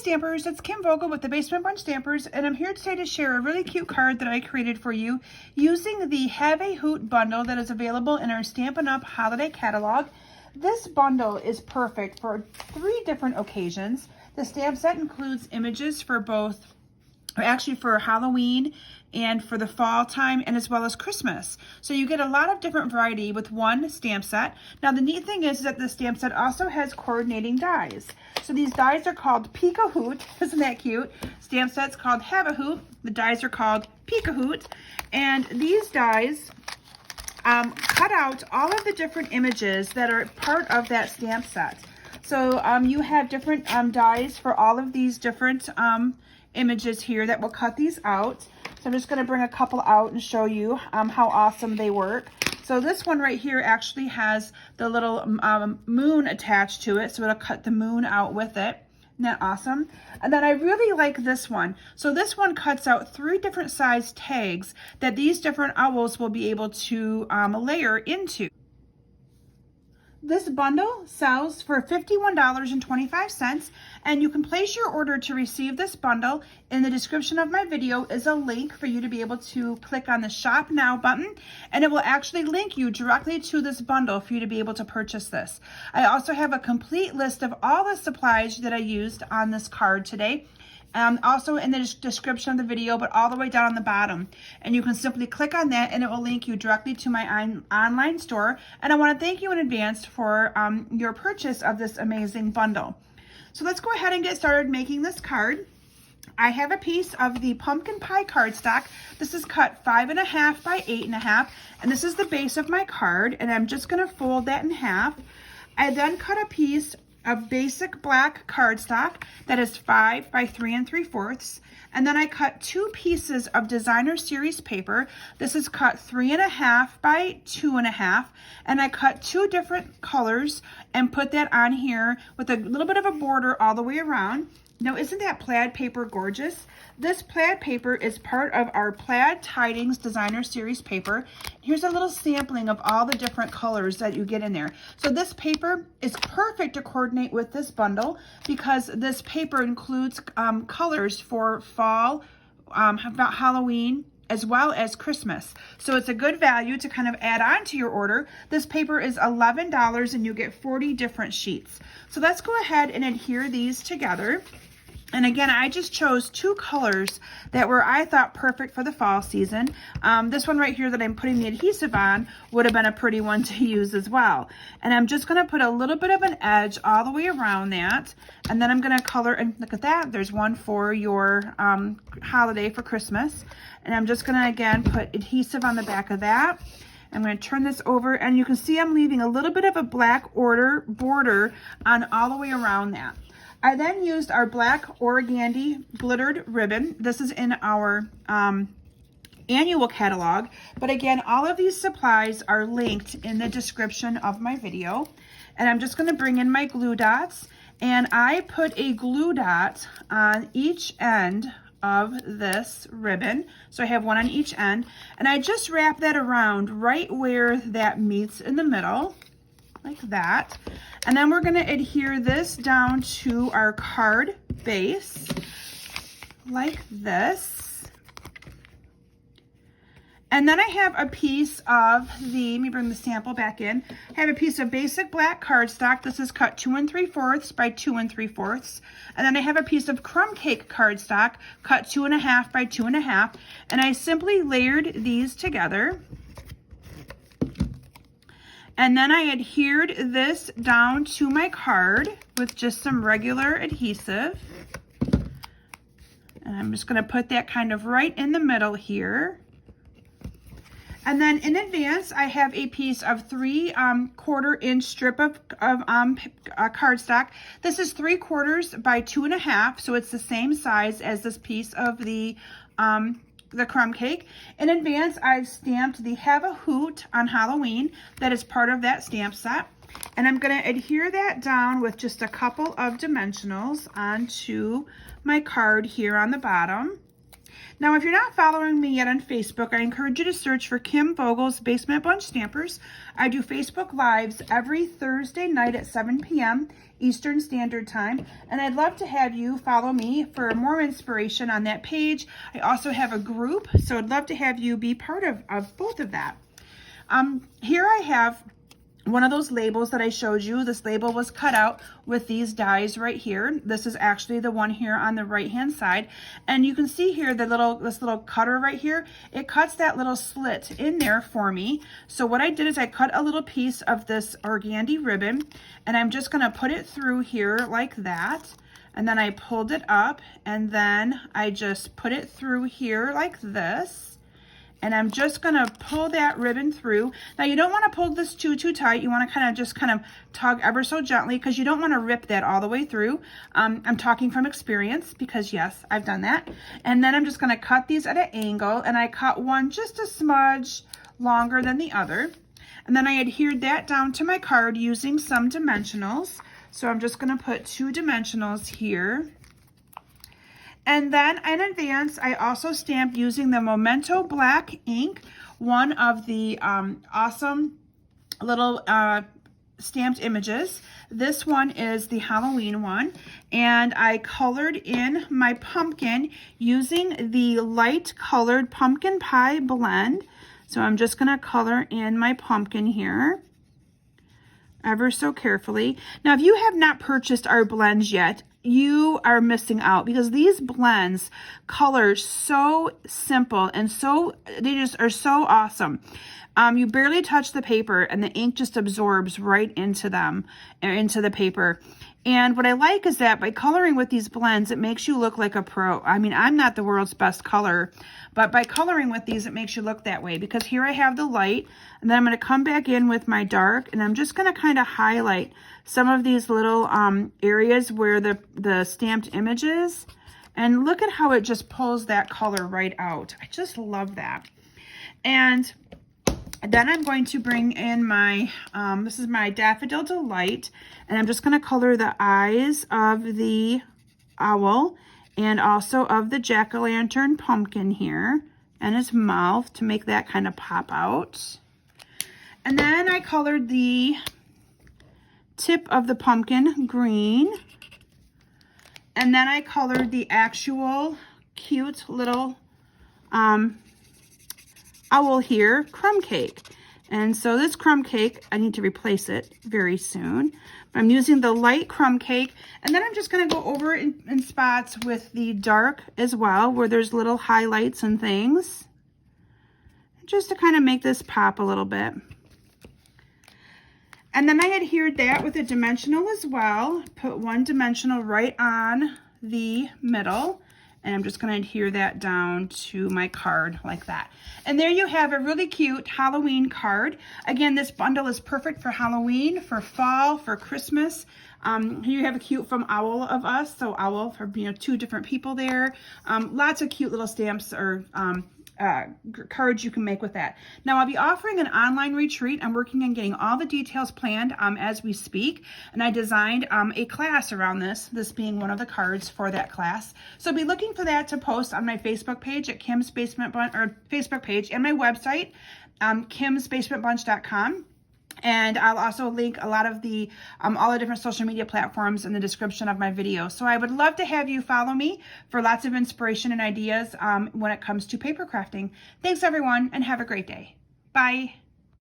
Stampers, it's Kim Vogel with the Basement Bunch Stampers, and I'm here today to share a really cute card that I created for you using the Have a Hoot bundle that is available in our Stampin' Up! Holiday catalog. This bundle is perfect for 3 different occasions. The stamp set includes images for both, or actually for Halloween and for the fall time, and as well as Christmas. So you get a lot of different variety with one stamp set. Now the neat thing is that the stamp set also has coordinating dies. So these dies are called Peek-a-Hoot. Isn't that cute? Stamp set's called Have a Hoot. The dies are called Peek-a-Hoot. And these dies cut out all of the different images that are part of that stamp set. So you have different dies for all of these different images here that will cut these out. So I'm just going to bring a couple out and show you how awesome they work. So this one right here actually has the little moon attached to it, so it'll cut the moon out with it. Isn't that awesome? And then I really like this one. So this one cuts out 3 different size tags that these different owls will be able to layer into. This bundle sells for $51.25, and you can place your order to receive this bundle. In the description of my video is a link for you to be able to click on the Shop Now button, and it will actually link you directly to this bundle for you to be able to purchase this. I also have a complete list of all the supplies that I used on this card today. Also in the description of the video, but all the way down on the bottom. And you can simply click on that and it will link you directly to my online store. And I want to thank you in advance for your purchase of this amazing bundle. So let's go ahead and get started making this card. I have a piece of the pumpkin pie cardstock. This is cut 5.5 by 8.5, and this is the base of my card, and I'm just going to fold that in half. I then cut a piece of basic black cardstock that is 5 by 3 3/4, and then I cut 2 pieces of designer series paper. This is cut 3.5 by 2.5, and I cut 2 different colors and put that on here with a little bit of a border all the way around. Now, isn't that plaid paper gorgeous? This plaid paper is part of our Plaid Tidings Designer Series paper. Here's a little sampling of all the different colors that you get in there. So this paper is perfect to coordinate with this bundle because this paper includes colors for fall, Halloween, as well as Christmas. So it's a good value to kind of add on to your order. This paper is $11 and you get 40 different sheets. So let's go ahead and adhere these together. And again, I just chose 2 colors that were, I thought, perfect for the fall season. This one right here that I'm putting the adhesive on would have been a pretty one to use as well. And I'm just going to put a little bit of an edge all the way around that. And then I'm going to color, and look at that, there's one for your holiday for Christmas. And I'm just going to, again, put adhesive on the back of that. I'm going to turn this over, and you can see I'm leaving a little bit of a black border on all the way around that. I then used our black organdy glittered ribbon. This is in our annual catalog, but again, all of these supplies are linked in the description of my video. And I'm just going to bring in my glue dots, and I put a glue dot on each end of this ribbon. So I have one on each end, and I just wrap that around right where that meets in the middle, like that. And then we're going to adhere this down to our card base like this. And then I have a piece of let me bring the sample back in. I have a piece of basic black cardstock. This is cut 2 3/4 by 2 3/4. And then I have a piece of crumb cake cardstock cut 2.5 by 2.5. And I simply layered these together. And then I adhered this down to my card with just some regular adhesive. And I'm just going to put that kind of right in the middle here. And then in advance, I have a piece of 3/4 inch strip of cardstock. This is 3/4 by 2.5, so it's the same size as this piece of the crumb cake. In advance, I've stamped the Have a Hoot on Halloween. That is part of that stamp set. And I'm going to adhere that down with just a couple of dimensionals onto my card here on the bottom. Now, if you're not following me yet on Facebook, I encourage you to search for Kim Vogel's Basement Bunch Stampers. I do Facebook Lives every Thursday night at 7 p.m. Eastern Standard Time, and I'd love to have you follow me for more inspiration on that page. I also have a group, so I'd love to have you be part of both of that. Here I have one of those labels that I showed you. This label was cut out with these dies right here. This is actually the one here on the right hand side, and you can see here this little cutter right here. It cuts that little slit in there for me. So what I did is I cut a little piece of this organdy ribbon, and I'm just going to put it through here like that, and then I pulled it up, and then I just put it through here like this. And I'm just gonna pull that ribbon through. Now you don't wanna pull this too tight. You wanna kind of tug ever so gently, because you don't wanna rip that all the way through. I'm talking from experience, because yes, I've done that. And then I'm just gonna cut these at an angle, and I cut one just a smudge longer than the other. And then I adhered that down to my card using some dimensionals. So I'm just gonna put 2 dimensionals here. And then in advance, I also stamped using the Memento Black ink, one of the awesome little stamped images. This one is the Halloween one, and I colored in my pumpkin using the light colored pumpkin pie blend. So I'm just gonna color in my pumpkin here ever so carefully. Now, if you have not purchased our blends yet, you are missing out, because these blends color so simple and they just are so awesome. You barely touch the paper and the ink just absorbs right into them, into the paper. And what I like is that by coloring with these blends, it makes you look like a pro. I mean, I'm not the world's best colorer, but by coloring with these, it makes you look that way, because here I have the light, and then I'm going to come back in with my dark, and I'm just going to kind of highlight some of these little areas where the stamped image is. And look at how it just pulls that color right out. I just love that. And then I'm going to bring in my, this is my Daffodil Delight, and I'm just going to color the eyes of the owl and also of the jack-o'-lantern pumpkin here and his mouth to make that kind of pop out. And then I colored the tip of the pumpkin green, and then I colored the actual cute little owl here, crumb cake. And so this crumb cake, I need to replace it very soon. But I'm using the light crumb cake, and then I'm just going to go over it in spots with the dark as well, where there's little highlights and things, just to kind of make this pop a little bit. And then I adhered that with a dimensional as well. Put 1 dimensional right on the middle, and I'm just going to adhere that down to my card like that. And there you have a really cute Halloween card. Again, this bundle is perfect for Halloween, for fall, for Christmas. Here you have a cute from Owl of Us, so Owl for 2 different people there. Lots of cute little stamps or cards you can make with that. Now, I'll be offering an online retreat. I'm working on getting all the details planned as we speak, and I designed a class around this being one of the cards for that class. So be looking for that to post on my Facebook page at Kim's Basement Bunch, or Facebook page, and my website, kimsbasementbunch.com. And I'll also link a lot of the all the different social media platforms in the description of my video. So I would love to have you follow me for lots of inspiration and ideas when it comes to paper crafting. Thanks everyone, and have a great day. Bye.